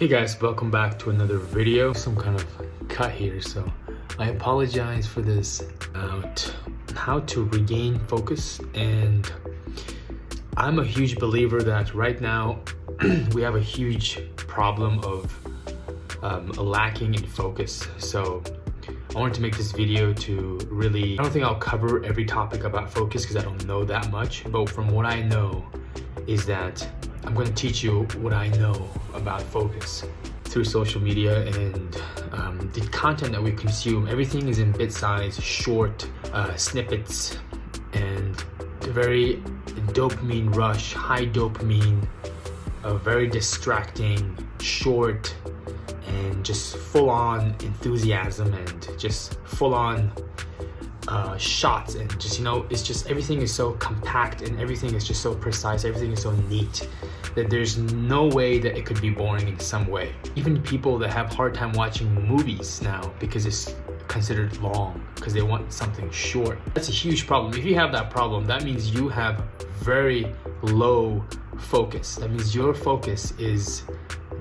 Hey guys, welcome back to another video. Some kind of cut here, so I apologize for this. About how to regain focus, and I'm a huge believer that right now we have a huge problem of lacking in focus. So I wanted to make this video to really, I don't think I'll cover every topic about focus because I don't know that much, but from what I know is that I'm going to teach you what I know about focus through social media and the content that we consume. Everything is in bit-sized, short snippets, and very dopamine rush, high dopamine, very distracting, short, and just full-on enthusiasm and just full-on shots, and just, it's just everything is so compact and everything is just so precise, everything is so neat that there's no way that it could be boring in some way. Even people that have a hard time watching movies now because it's considered long, because they want something short. That's a huge problem. If you have that problem, that means you have very low focus. That means your focus is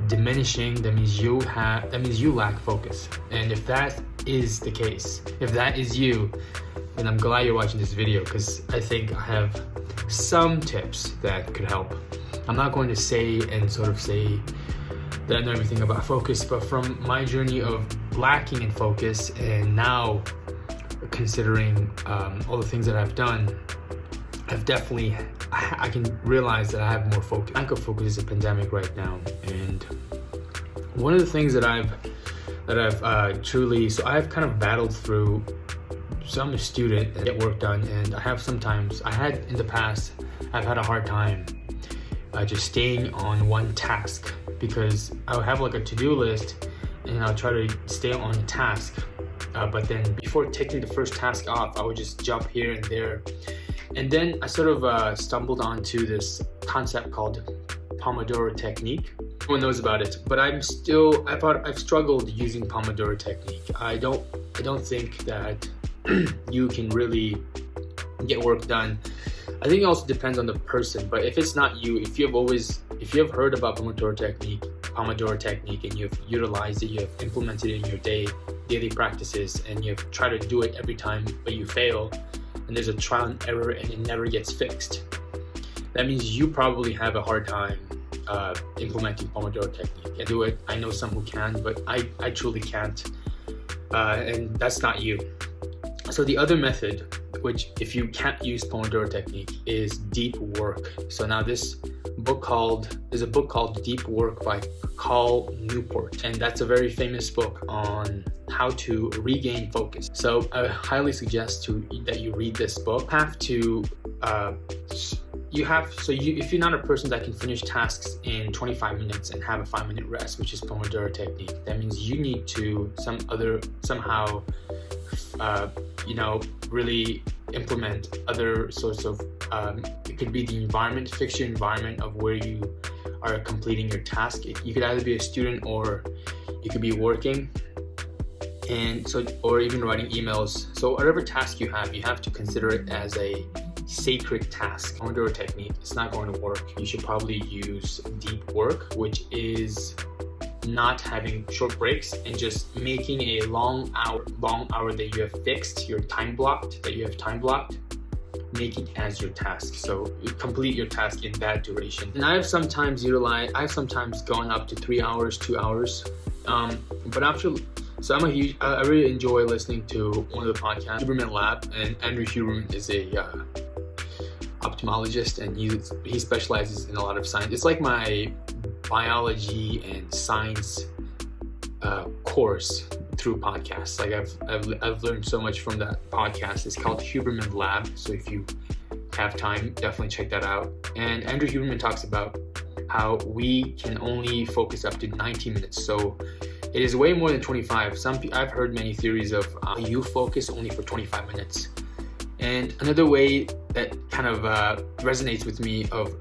diminishing. That means you lack focus. And if that is the case, if that is you, then I'm glad you're watching this video, because I think I have some tips that could help. I'm not going to say that I know everything about focus, but from my journey of lacking in focus and now considering all the things that I've done, I can realize that I have more focus. Lack of focus is a pandemic right now, and one of the things that I've kind of battled through. So I'm a student and get work done, and in the past I've had a hard time just staying on one task, because I'll have like a to-do list and I'll try to stay on a task, but then before taking the first task off, I would just jump here and there. And then I sort of stumbled onto this concept called Pomodoro Technique. Everyone knows about it, but I've struggled using Pomodoro Technique. I don't think that you can really get work done. I think it also depends on the person, but if it's not you, if you have heard about Pomodoro Technique and you've utilized it, you have implemented it in your daily practices, and you've tried to do it every time but you fail, and there's a trial and error and it never gets fixed, that means you probably have a hard time implementing Pomodoro Technique. And do it. I know some who can, but I truly can't, and that's not you. So the other method, which if you can't use Pomodoro Technique, is deep work. So now there's a book called Deep Work by Cal Newport, and that's a very famous book on how to regain focus. So I highly suggest that you read this book. If you're not a person that can finish tasks in 25 minutes and have a 5-minute rest, which is Pomodoro Technique, that means you need to somehow really implement other sorts of, it could be the environment, fix your environment of where you are completing your task. You could either be a student or you could be working, or even writing emails. So whatever task you have to consider it as a sacred task. Pomodoro Technique, it's not going to work. You should probably use deep work, which is not having short breaks and just making a long hour that you have fixed, time blocked, make it as your task. So you complete your task in that duration. And I've sometimes gone up to 3 hours, 2 hours. I really enjoy listening to one of the podcasts, Huberman Lab, and Andrew Huberman is a ophthalmologist, and he specializes in a lot of science. It's like my biology and science course through podcasts. Like I've learned so much from that podcast. It's called Huberman Lab, so if you have time, definitely check that out. And Andrew Huberman talks about how we can only focus up to 90 minutes. So it is way more than 25. I've heard many theories of you focus only for 25 minutes. And another way that kind of resonates with me of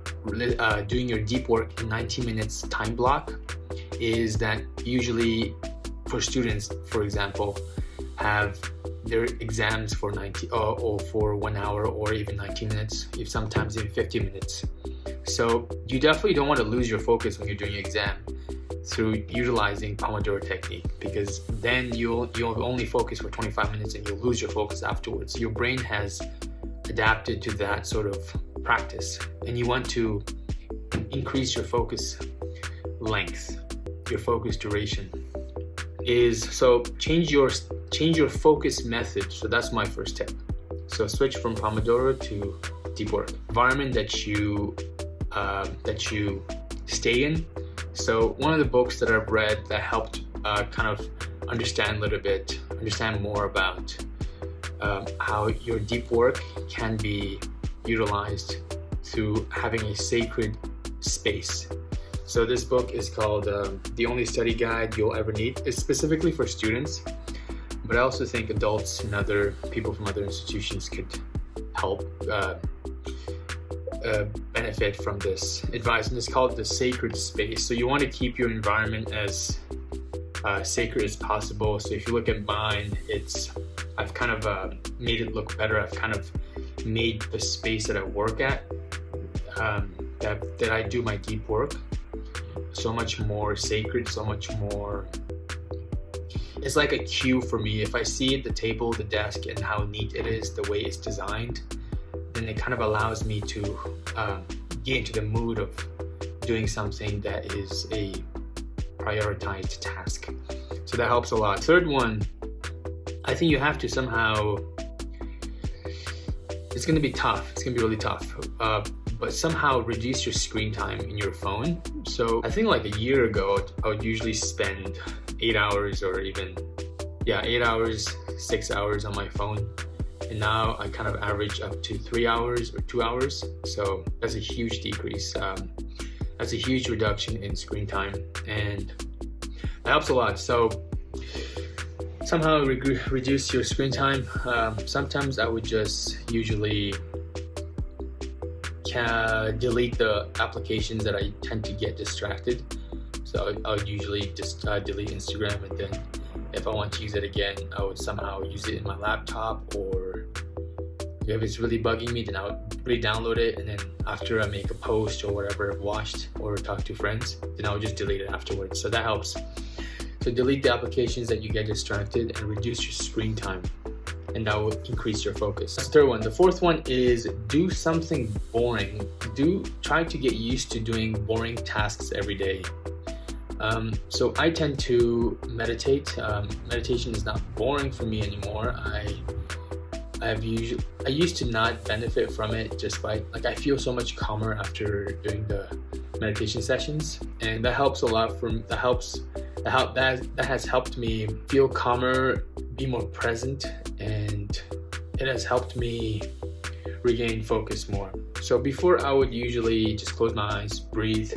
doing your deep work in 90 minutes time block is that usually for students, for example, have their exams for 90 or for 1 hour or even 90 minutes, if sometimes even 50 minutes. So you definitely don't want to lose your focus when you're doing your exam. through utilizing Pomodoro Technique, because then you'll only focus for 25 minutes and you'll lose your focus afterwards. Your brain has adapted to that sort of practice, and you want to increase your focus length, your focus duration. So change your focus method. So that's my first tip. So switch from Pomodoro to deep work environment that you stay in. So one of the books that I've read that helped kind of understand more about how your deep work can be utilized through having a sacred space. So this book is called The Only Study Guide You'll Ever Need. It's specifically for students, but I also think adults and other people from other institutions could help benefit from this advice. And it's called The Sacred Space. So you want to keep your environment as sacred as possible. So if you look at mine, I've kind of made it look better. I've kind of made the space that I work at, that I do my deep work, so much more sacred, so much more. It's like a cue for me. If I see the table, the desk, and how neat it is, the way it's designed, then it kind of allows me to get into the mood of doing something that is a prioritized task. So that helps a lot. Third one, I think you have to somehow, it's going to be tough. It's going to be really tough. But somehow reduce your screen time in your phone. So I think like a year ago, I would usually spend 8 hours or even, 8 hours, 6 hours on my phone. And now I kind of average up to 3 hours or 2 hours. So that's a huge decrease. That's a huge reduction in screen time, and that helps a lot. So somehow reduce your screen time. Sometimes I would just usually delete the applications that I tend to get distracted. So I'll usually just delete Instagram, and then if I want to use it again, I would somehow use it in my laptop, or if it's really bugging me, then I would re-download it, and then after I make a post or whatever I've watched or talk to friends, then I would just delete it afterwards. So that helps. So delete the applications that you get distracted and reduce your screen time, and that will increase your focus. That's the third one. The fourth one is do something boring. Try to get used to doing boring tasks every day. So I tend to meditate. Meditation is not boring for me anymore. I used to not benefit from it, just by I feel so much calmer after doing the meditation sessions, and that helps a lot. That has helped me feel calmer, be more present, and it has helped me regain focus more. So before I would usually just close my eyes, breathe,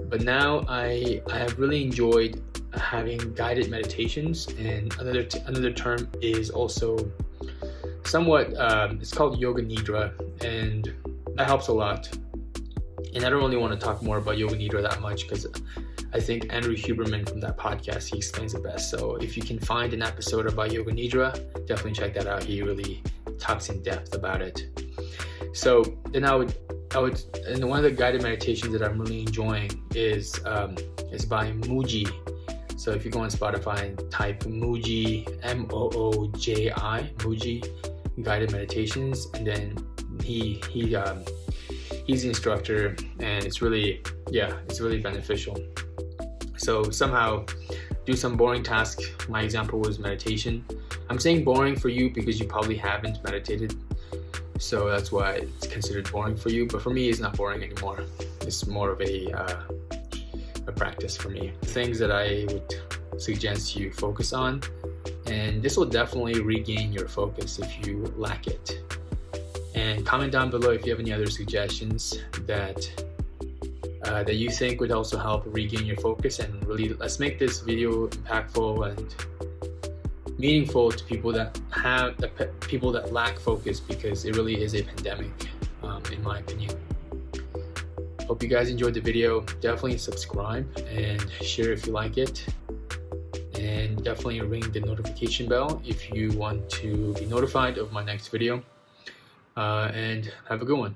but now I have really enjoyed having guided meditations, and another term is also somewhat, it's called Yoga Nidra, and that helps a lot. And I don't really want to talk more about Yoga Nidra that much, because I think Andrew Huberman from that podcast, he explains it best. So if you can find an episode about Yoga Nidra, definitely check that out. He really talks in depth about it. So then I would, and one of the guided meditations that I'm really enjoying is by Mooji. So if you go on Spotify and type Mooji, Mooji, Mooji guided meditations, and then he's the instructor, and it's really beneficial. So somehow do some boring tasks. My example was meditation. I'm saying boring for you because you probably haven't meditated, so that's why it's considered boring for you. But for me, it's not boring anymore. It's more of a practice for me. Things that I would suggest you focus on, and this will definitely regain your focus if you lack it. And comment down below if you have any other suggestions that you think would also help regain your focus, and really let's make this video impactful and meaningful to people that lack focus, because it really is a pandemic, in my opinion. Hope you guys enjoyed the video. Definitely subscribe and share if you like it, and definitely ring the notification bell if you want to be notified of my next video, and have a good one.